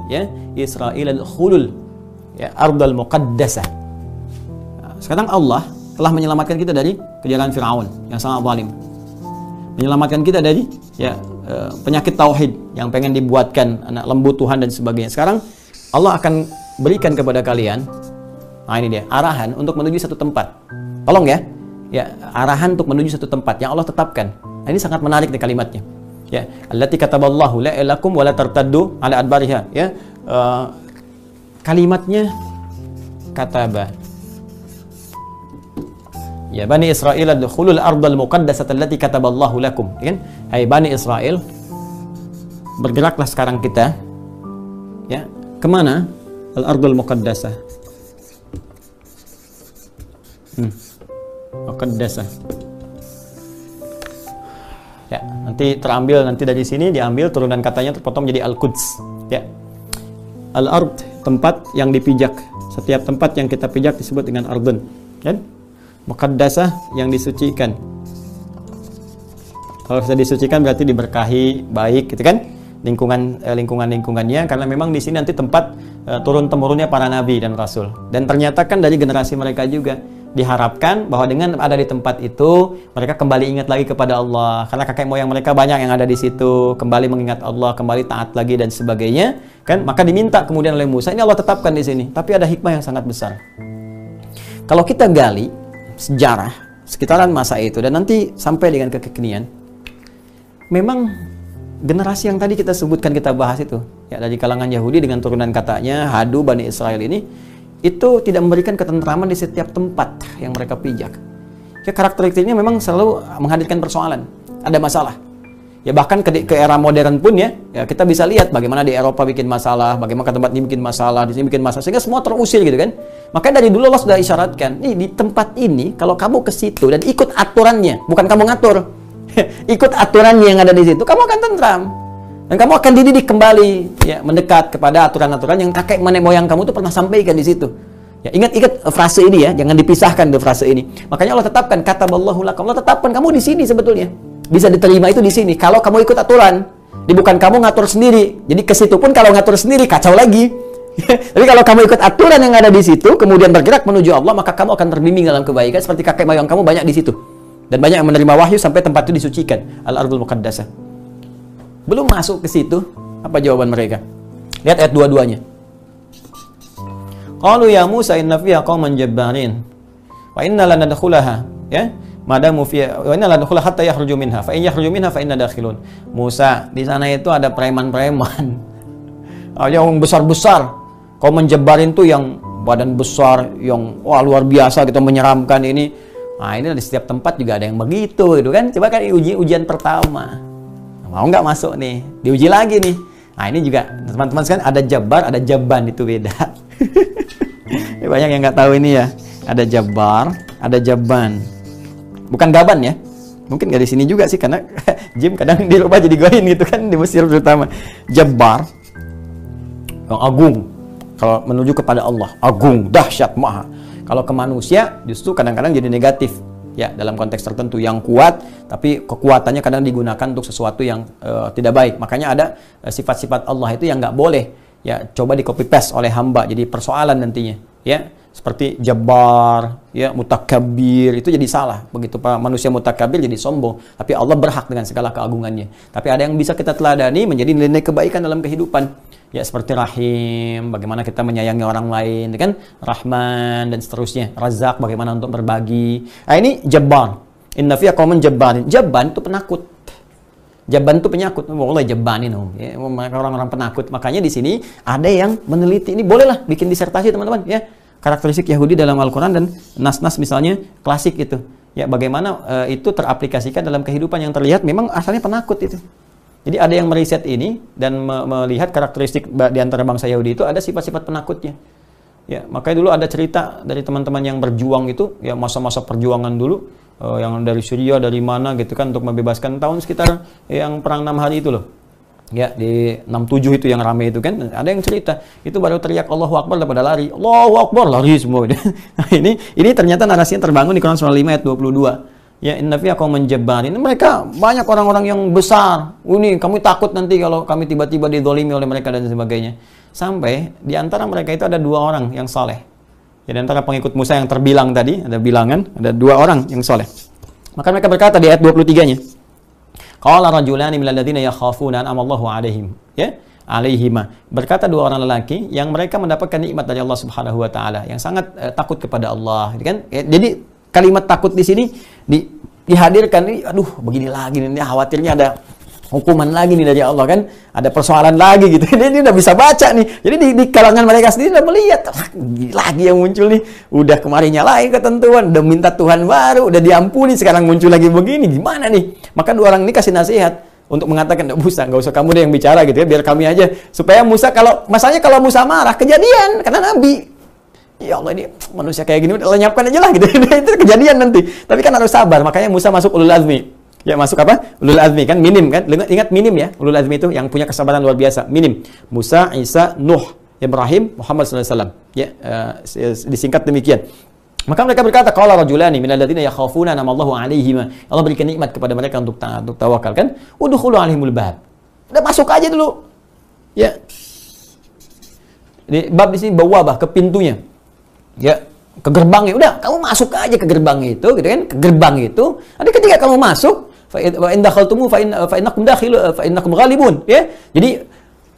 ya Israil al-khulul ya ardal muqaddasah. Sekarang Allah telah menyelamatkan kita dari kejaran Firaun yang sangat zalim. Menyelamatkan kita dari penyakit tauhid yang pengen dibuatkan anak lembu Tuhan dan sebagainya. Sekarang Allah akan berikan kepada kalian, nah ini dia, arahan untuk menuju satu tempat. Tolong ya, arahan untuk menuju satu tempat yang Allah tetapkan. Nah, ini sangat menarik nih kalimatnya. Ya, allati kataballahu la ilakum wa la tartaddu ala adbariha. Ya, kalimatnya kataba. Ya Bani Israil adkhulul ardal muqaddasata allati kataballahu lakum. Kan? Hai Bani Israil, bergeraklah sekarang kita ya, kemana? Al-ardul muqaddasah. Muqaddasah. Ya, nanti terambil nanti dari sini diambil turunan katanya terpotong jadi Al-Quds. Ya. Al-ard, tempat yang dipijak. Setiap tempat yang kita pijak disebut dengan ardun. Kan? Muqaddasah yang disucikan. Kalau sudah disucikan berarti diberkahi, baik gitu kan? Lingkungannya, karena memang di sini nanti tempat turun temurunnya para nabi dan rasul. Dan ternyata kan dari generasi mereka juga diharapkan bahwa dengan ada di tempat itu mereka kembali ingat lagi kepada Allah, karena kakek moyang mereka banyak yang ada di situ, kembali mengingat Allah, kembali taat lagi dan sebagainya kan. Maka diminta kemudian oleh Musa, ini Allah tetapkan di sini. Tapi ada hikmah yang sangat besar. Kalau kita gali sejarah sekitaran masa itu dan nanti sampai dengan kekinian, memang generasi yang tadi kita sebutkan, kita bahas itu ya, dari kalangan Yahudi dengan turunan katanya Hadu Bani Israel ini, itu tidak memberikan ketentraman di setiap tempat yang mereka pijak. Ya, karakteristiknya memang selalu menghadirkan persoalan, ada masalah. Ya bahkan ke era modern pun ya kita bisa lihat bagaimana di Eropa bikin masalah, bagaimana ke tempat ini bikin masalah, di sini bikin masalah, sehingga semua terusir gitu kan. Makanya dari dulu Allah sudah isyaratkan, nih di tempat ini kalau kamu ke situ dan ikut aturannya, bukan kamu ngatur, ikut aturannya yang ada di situ, kamu akan tentram. Dan kamu akan dididik kembali ya, mendekat kepada aturan-aturan yang kakek nenek moyang kamu tuh pernah sampaikan di situ. Ya, ingat frase ini ya, jangan dipisahkan dari frase ini. Makanya Allah tetapkan kataballahu lakum. Allah tetapkan kamu di sini sebetulnya. Bisa diterima itu di sini kalau kamu ikut aturan. Bukan kamu ngatur sendiri. Jadi ke situ pun kalau ngatur sendiri kacau lagi. Tapi kalau kamu ikut aturan yang ada di situ, kemudian bergerak menuju Allah, maka kamu akan terbimbing dalam kebaikan seperti kakek moyang kamu banyak di situ. Dan banyak yang menerima wahyu sampai tempat itu disucikan, Al-Ardul Muqaddasah. Belum masuk ke situ, apa jawaban mereka? Lihat ayat dua-duanya. Qalu ya Musa inna fiha qauman jabbarin wa inna lan nadkhulaha ya madamu fiha wa inna lan nadkhulaha hatta yakhruju minha fa in yakhruju minha fa inna dakhilun. Musa, di sana itu ada preman-preman. Yang besar-besar. Qauman jabbarin tuh yang badan besar, yang wah luar biasa gitu, menyeramkan ini. Nah, ini di setiap tempat juga ada yang begitu gitu kan. Coba kan ujian pertama. Mau nggak masuk nih, diuji lagi nih. Nah ini juga teman-teman sekalian, ada Jabbar, ada Jabban, itu beda. Banyak yang nggak tahu ini ya. Ada Jabbar, ada Jabban. Bukan Gaban ya. Mungkin nggak di sini juga sih, karena Jim kadang dirubah jadi Goin gitu kan, di Mesir terutama. Jabbar, yang agung. Kalau menuju kepada Allah, agung, dahsyat, maha. Kalau ke manusia justru kadang-kadang jadi negatif. Ya, dalam konteks tertentu yang kuat, tapi kekuatannya kadang digunakan untuk sesuatu yang tidak baik. Makanya ada sifat-sifat Allah itu yang nggak boleh ya coba di copy paste oleh hamba, jadi persoalan nantinya. Ya, seperti Jabbar, ya Mutakabbir, itu jadi salah. Begitu Pak manusia mutakabbir jadi sombong, tapi Allah berhak dengan segala keagungannya. Tapi ada yang bisa kita teladani menjadi nilai kebaikan dalam kehidupan. Ya seperti Rahim, bagaimana kita menyayangi orang lain, kan? Rahman dan seterusnya. Razak, bagaimana untuk berbagi. Nah ini Jabbar. Inna fiya qauman jabbarin. Jabban itu penakut. Jabban itu penyakut. Wallah jabbanin, ya, orang-orang penakut. Makanya di sini ada yang meneliti ini, bolehlah bikin disertasi teman-teman, ya. Karakteristik Yahudi dalam Al-Qur'an dan nas-nas misalnya klasik itu. Ya bagaimana itu teraplikasikan dalam kehidupan yang terlihat memang asalnya penakut itu. Jadi ada yang meriset ini dan melihat karakteristik di antara bangsa Yahudi itu ada sifat-sifat penakutnya. Ya, makanya dulu ada cerita dari teman-teman yang berjuang itu, ya masa-masa perjuangan dulu, yang dari Syria, dari mana gitu kan, untuk membebaskan tahun sekitar yang perang 6 hari itu loh. Ya, di 67 itu yang rame itu kan, ada yang cerita, itu baru teriak Allahu Akbar pada lari. Allahu Akbar, lari semua. Nah, ini ternyata narasinya terbangun di Quran surah 5 ayat 22. Ya, inna fiha qauman jabbarin. Mereka banyak orang-orang yang besar. Ini kami takut nanti kalau kami tiba-tiba dizalimi oleh mereka dan sebagainya. Sampai di antara mereka itu ada 2 orang yang saleh. Ya, di antara pengikut Musa yang terbilang tadi, ada bilangan, ada 2 orang yang saleh. Maka mereka berkata di ayat 23-nya, qala rajulani minal ladzina yakhafuna an'amallahu 'alaihim. Ya, alaihima. Berkata 2 orang lelaki yang mereka mendapatkan nikmat dari Allah Subhanahu wa taala, yang sangat takut kepada Allah, kan? Ya, jadi kalimat takut di sini dihadirkan nih, aduh begini lagi nih, khawatirnya ada hukuman lagi nih dari Allah, kan, ada persoalan lagi gitu. Dia udah bisa baca nih, jadi di kalangan mereka sendiri udah melihat lagi yang muncul nih, udah kemarin nyalain ketentuan, udah minta Tuhan baru, udah diampuni, sekarang muncul lagi begini, gimana nih? Maka 2 orang ini kasih nasihat untuk mengatakan, nggak usah kamu deh yang bicara gitu ya, biar kami aja, supaya Musa, masalahnya kalau Musa marah kejadian karena Nabi. Ya Allah, ini manusia kayak gini, udah lenyapkan aja lah gitu. Itu kejadian nanti. Tapi kan harus sabar. Makanya Musa masuk ulul azmi. Ya, masuk apa? Ulul azmi, kan minim, kan? Ingat minim ya. Ulul azmi itu yang punya kesabaran luar biasa. Minim. Musa, Isa, Nuh, Ibrahim, Muhammad SAW. Ya, disingkat demikian. Maka mereka berkata, qala rajulani minal ladzina yakhafuna an'amallahu 'alaihim. Allah berikan nikmat kepada mereka untuk taat, untuk tawakal, kan? Udkhulu 'alaihimul bab. Udah masuk aja dulu. Ya. Di bab di sini bawabah, ke pintunya. Ya, ke gerbangnya. Udah, kamu masuk aja ke gerbang itu, gitu kan? Ke gerbang itu. Nanti ketika kamu masuk, fa in dakhaltumu fa innakum ghalibun, ya. Jadi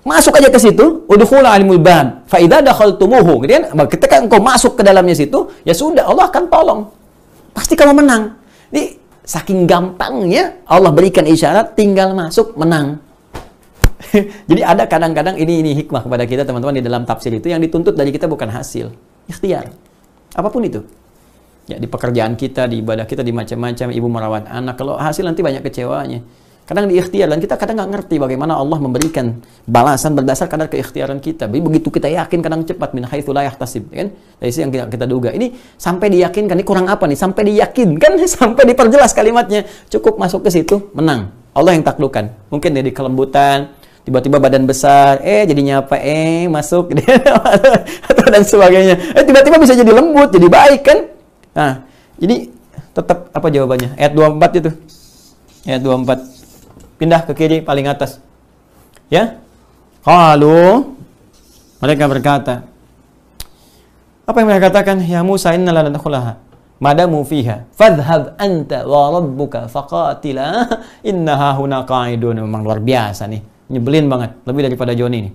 masuk aja ke situ, udkhulu 'alimul bab. Fa idza dakhaltumuhu, gitu kan? Ketika engkau masuk ke dalamnya situ, ya sudah, Allah akan tolong. Pasti kamu menang. Jadi saking gampangnya Allah berikan isyarat, tinggal masuk, menang. Jadi ada kadang-kadang ini hikmah kepada kita teman-teman di dalam tafsir itu, yang dituntut dari kita bukan hasil, ikhtiar. Apapun itu. Ya, di pekerjaan kita, di ibadah kita, di macam-macam, ibu merawat anak, kalau hasil nanti banyak kecewanya. Kadang di ikhtiar, dan kita kadang nggak ngerti bagaimana Allah memberikan balasan berdasar kadar keikhtiaran kita. Jadi begitu kita yakin, kadang cepat, min haitsu la yahtasib, kan? Dari sisi yang kita duga. Ini sampai diyakinkan, ini kurang apa nih? Sampai diyakinkan, sampai diperjelas kalimatnya. Cukup masuk ke situ, menang. Allah yang taklukkan. Mungkin dari kelembutan, tiba-tiba badan besar, jadinya apa, masuk, atau dan sebagainya. Tiba-tiba bisa jadi lembut, jadi baik, kan? Nah, jadi tetap apa jawabannya? Ayat 24 itu. Ayat 24. Pindah ke kiri paling atas. Ya? Qalu, mereka berkata. Apa yang mereka katakan? Ya Musa, inna la nadkhulaha madamu fiha fadhhab anta wa rabbuka faqatila innaha huna qa'idun. Memang luar biasa nih. Nyebelin banget, lebih daripada Joni nih.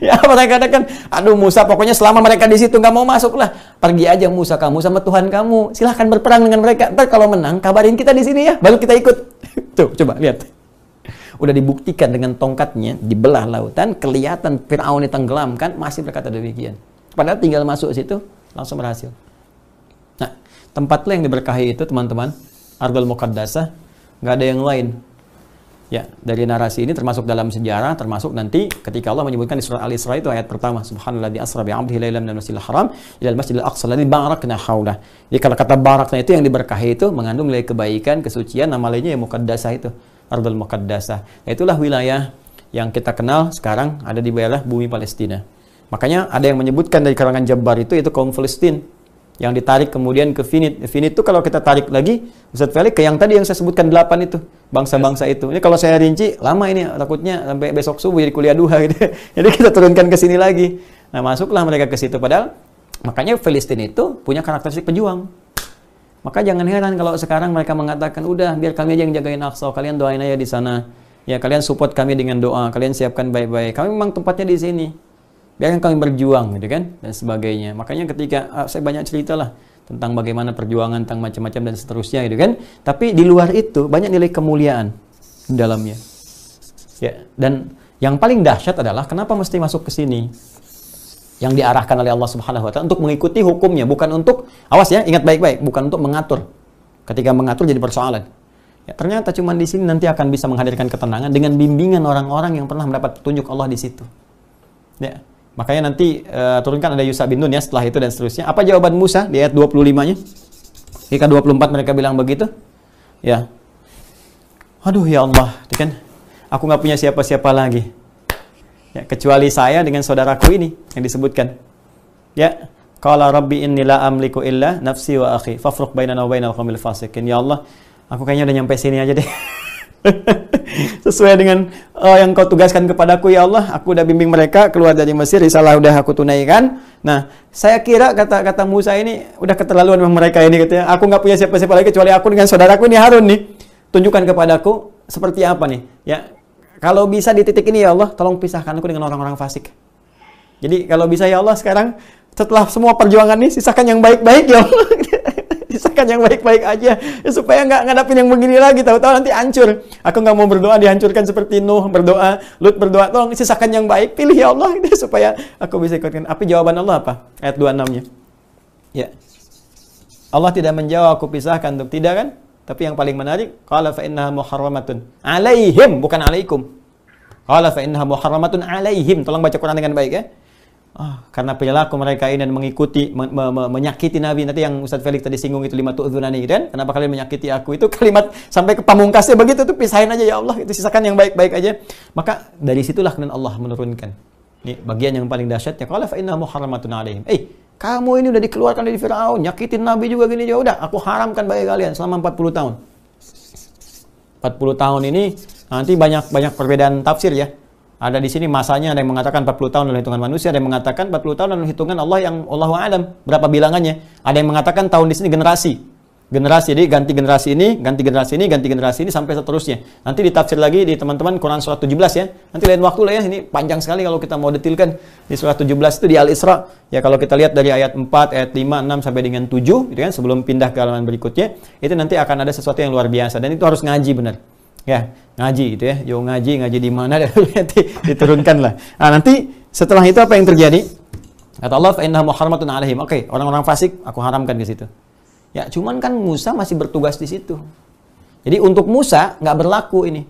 Ya, mereka katakan, aduh Musa, pokoknya selama mereka di situ nggak mau masuk lah, pergi aja Musa, kamu sama Tuhan kamu, silahkan berperang dengan mereka. Ntar kalau menang, kabarin kita di sini ya, baru kita ikut. Tuh, coba lihat. Udah dibuktikan dengan tongkatnya dibelah lautan, kelihatan Fir'aun ditenggelamkan, masih berkata demikian. Padahal tinggal masuk situ, langsung berhasil. Nah, tempat yang diberkahi itu teman-teman, Ardul Muqaddasah, nggak ada yang lain. Ya, dari narasi ini termasuk dalam sejarah, termasuk nanti ketika Allah menyebutkan di surat Al-Isra itu ayat pertama, Subhanalladzi asra bi 'abdihi lailan minal masjidil haram ilal masjidil aqsa alladzi barakna haulah. Jadi kalau kata barakna itu yang diberkahi itu mengandung nilai kebaikan, kesucian, nama lainnya yang muqaddasah itu, Ardul Muqaddasah. Nah, itulah wilayah yang kita kenal sekarang ada di wilayah bumi Palestina. Makanya ada yang menyebutkan dari kalangan Jabbar itu kaum Palestina yang ditarik kemudian ke Finit. Finit itu kalau kita tarik lagi, Ustaz Felix, ke yang tadi yang saya sebutkan 8 itu, bangsa-bangsa itu. Ini kalau saya rinci, lama ini, takutnya sampai besok subuh jadi kuliah duha gitu. Jadi kita turunkan ke sini lagi. Nah, masuklah mereka ke situ. Padahal, makanya Palestina itu punya karakteristik pejuang. Maka jangan heran kalau sekarang mereka mengatakan, udah biar kami aja yang jagain Aqsa, kalian doain aja di sana. Ya, kalian support kami dengan doa, kalian siapkan baik-baik. Kami memang tempatnya di sini. Biarkan kami berjuang, gitu kan, dan sebagainya. Makanya ketika saya banyak cerita lah tentang bagaimana perjuangan, tentang macam-macam dan seterusnya, gitu kan. Tapi di luar itu banyak nilai kemuliaan di dalamnya. Ya, dan yang paling dahsyat adalah kenapa mesti masuk ke sini? Yang diarahkan oleh Allah Subhanahu wa taala untuk mengikuti hukumnya, bukan untuk, awas ya, ingat baik-baik, bukan untuk mengatur. Ketika mengatur jadi persoalan. Ya, ternyata cuma di sini nanti akan bisa menghadirkan ketenangan dengan bimbingan orang-orang yang pernah mendapat petunjuk Allah di situ. Ya. Makanya nanti turunkan ada Yusa bin Nun ya setelah itu dan seterusnya. Apa jawaban Musa di ayat 25-nya? Ketika 24 mereka bilang begitu. Ya. Aduh ya Allah, kan aku nggak punya siapa-siapa lagi. Ya, kecuali saya dengan saudaraku ini yang disebutkan. Ya. Qala rabbi inni la amliku illa nafsi wa akhi fafruq bainana wa bainal qaumil fasiqin. Ya Allah, aku kayaknya udah nyampe sini aja deh. Sesuai dengan yang kau tugaskan kepadaku ya Allah, aku udah bimbing mereka keluar dari Mesir, risalah udah aku tunaikan. Nah, saya kira kata Musa ini udah keterlaluan memang mereka ini katanya. Aku nggak punya siapa-siapa lagi kecuali aku dengan saudaraku ini Harun nih. Tunjukkan kepadaku seperti apa nih. Ya, kalau bisa di titik ini ya Allah, tolong pisahkan aku dengan orang-orang fasik. Jadi kalau bisa ya Allah sekarang setelah semua perjuangan ini sisakan yang baik-baik ya Allah. Sisakan yang baik-baik aja ya, supaya nggak ngadapin yang begini lagi, tahu-tahu nanti hancur. Aku nggak mau berdoa dihancurkan seperti Nuh berdoa, Lut berdoa, tolong sisakan yang baik, pilih ya Allah gitu, supaya aku bisa ikutkan. Apa jawaban Allah apa? Ayat 26-nya. Ya. Allah tidak menjawab aku pisahkan untuk tidak kan? Tapi yang paling menarik, qala fa innaha muharramatun alaihim, bukan alaikum. Qala fa innaha muharramatun alaihim. Tolong baca Quran dengan baik ya. Karena perilaku mereka ini dan mengikuti, menyakiti Nabi. Nanti yang Ustaz Felix tadi singgung itu lima tu'dzunani kan? Kenapa kalian menyakiti aku? Itu kalimat sampai ke pamungkasnya begitu tuh, pisahin aja ya Allah, itu sisakan yang baik-baik aja. Maka dari situlah kemudian Allah menurunkan. Ini bagian yang paling dahsyatnya. Qala fa innaha muharramatun alaihim. Kamu ini udah dikeluarkan dari Firaun, nyakitin Nabi juga gini ya udah, aku haramkan bagi kalian selama 40 tahun. 40 tahun ini nanti banyak perbedaan tafsir ya. Ada di sini masanya, ada yang mengatakan 40 tahun dalam hitungan manusia, ada yang mengatakan 40 tahun dalam hitungan Allah yang Allahu a'lam berapa bilangannya. Ada yang mengatakan tahun di sini generasi. Generasi, jadi ganti generasi ini, ganti generasi ini, ganti generasi ini sampai seterusnya. Nanti ditafsir lagi di teman-teman Quran surat 17 ya. Nanti lain waktu lah ya, ini panjang sekali kalau kita mau detilkan. Di surat 17 itu di Al-Isra. Ya kalau kita lihat dari ayat 4, ayat 5, 6 sampai dengan 7 gitu kan, sebelum pindah ke halaman berikutnya, itu nanti akan ada sesuatu yang luar biasa dan itu harus ngaji benar. Ya, ngaji gitu ya. Yo ngaji di mana dan diturunkan lah. Nah, nanti setelah itu apa yang terjadi? Kata Allah, fa innaha muharramatun alaihim. Oke, orang-orang fasik aku haramkan ke situ. Ya, cuman kan Musa masih bertugas di situ. Jadi untuk Musa nggak berlaku ini.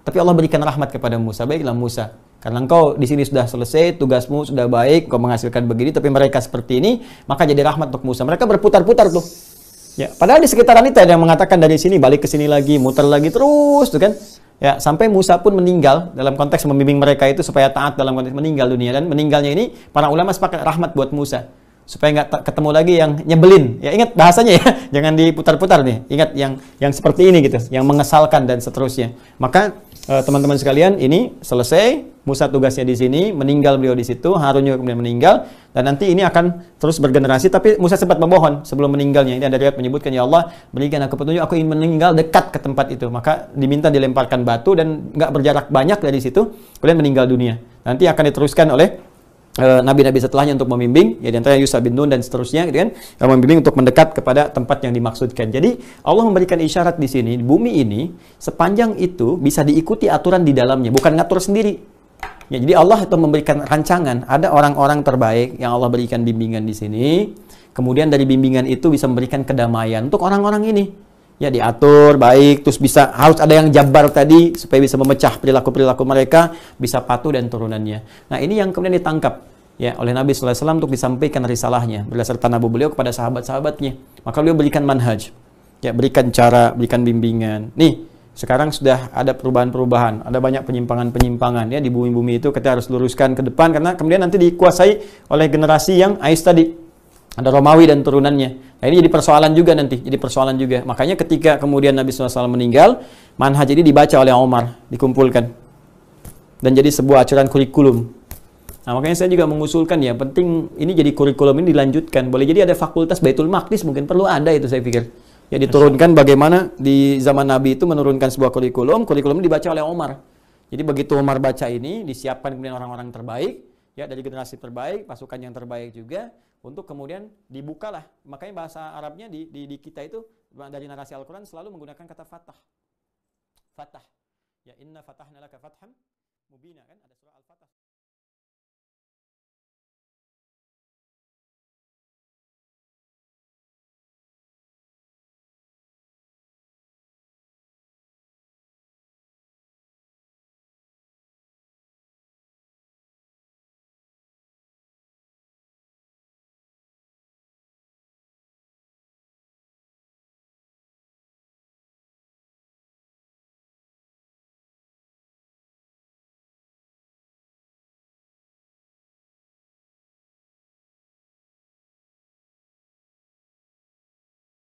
Tapi Allah berikan rahmat kepada Musa. Baiklah Musa, karena engkau di sini sudah selesai, tugasmu sudah baik, engkau menghasilkan begini, tapi mereka seperti ini, maka jadi rahmat untuk Musa. Mereka berputar-putar tuh. Ya, padahal di sekitaran itu ada yang mengatakan dari sini balik ke sini lagi, muter lagi terus tuh kan. Ya, sampai Musa pun meninggal dalam konteks membimbing mereka itu supaya taat dalam konteks meninggal dunia, dan meninggalnya ini para ulama sepakat rahmat buat Musa. Supaya nggak ketemu lagi yang nyebelin. Ya ingat bahasanya ya, jangan diputar-putar nih. Ingat yang seperti ini gitu, yang mengesalkan dan seterusnya. Maka teman-teman sekalian, ini selesai, Musa tugasnya di sini, meninggal beliau di situ, Harun juga kemudian meninggal, dan nanti ini akan terus bergenerasi. Tapi Musa sempat memohon sebelum meninggalnya. Ini ada riwayat menyebutkan, ya Allah, berikan aku petunjuk, aku ingin meninggal dekat ke tempat itu. Maka diminta dilemparkan batu dan nggak berjarak banyak dari situ, kemudian meninggal dunia. Nanti akan diteruskan oleh nabi-nabi setelahnya untuk membimbing, ya diantara Yusha bin Nun dan seterusnya, gitu kan, membimbing untuk mendekat kepada tempat yang dimaksudkan. Jadi Allah memberikan isyarat di sini, di bumi ini sepanjang itu bisa diikuti aturan di dalamnya, bukan ngatur sendiri. Ya, jadi Allah itu memberikan rancangan, ada orang-orang terbaik yang Allah berikan bimbingan di sini. Kemudian dari bimbingan itu bisa memberikan kedamaian untuk orang-orang ini. Ya diatur baik, terus bisa harus ada yang jabar tadi supaya bisa memecah perilaku-perilaku mereka, bisa patuh dan turunannya. Nah, ini yang kemudian ditangkap ya oleh Nabi sallallahu alaihi wasallam untuk disampaikan risalahnya berdasarkan nabu beliau kepada sahabat-sahabatnya. Maka beliau berikan manhaj. Ya, berikan cara, berikan bimbingan. Nih, sekarang sudah ada perubahan-perubahan, ada banyak penyimpangan-penyimpangan ya di bumi-bumi itu, kita harus luruskan ke depan karena kemudian nanti dikuasai oleh generasi yang Ais tadi. Ada Romawi dan turunannya. Nah, ini jadi persoalan juga nanti, jadi persoalan juga. Makanya ketika kemudian Nabi SAW meninggal, manhaj ini dibaca oleh Umar, dikumpulkan. Dan jadi sebuah acuan kurikulum. Nah, makanya saya juga mengusulkan ya, penting ini jadi kurikulum ini dilanjutkan. Boleh jadi ada fakultas Baitul Maqdis, mungkin perlu ada itu saya pikir. Ya diturunkan bagaimana di zaman Nabi itu menurunkan sebuah kurikulum ini dibaca oleh Umar. Jadi begitu Umar baca ini, disiapkan kemudian orang-orang terbaik, ya dari generasi terbaik, pasukan yang terbaik juga, untuk kemudian dibukalah. Makanya bahasa Arabnya di kita itu dari narasi Al-Quran selalu menggunakan kata fatah. Fatah. Ya inna fatahna laka fatham mubina kan, ada surah Al-Fatah.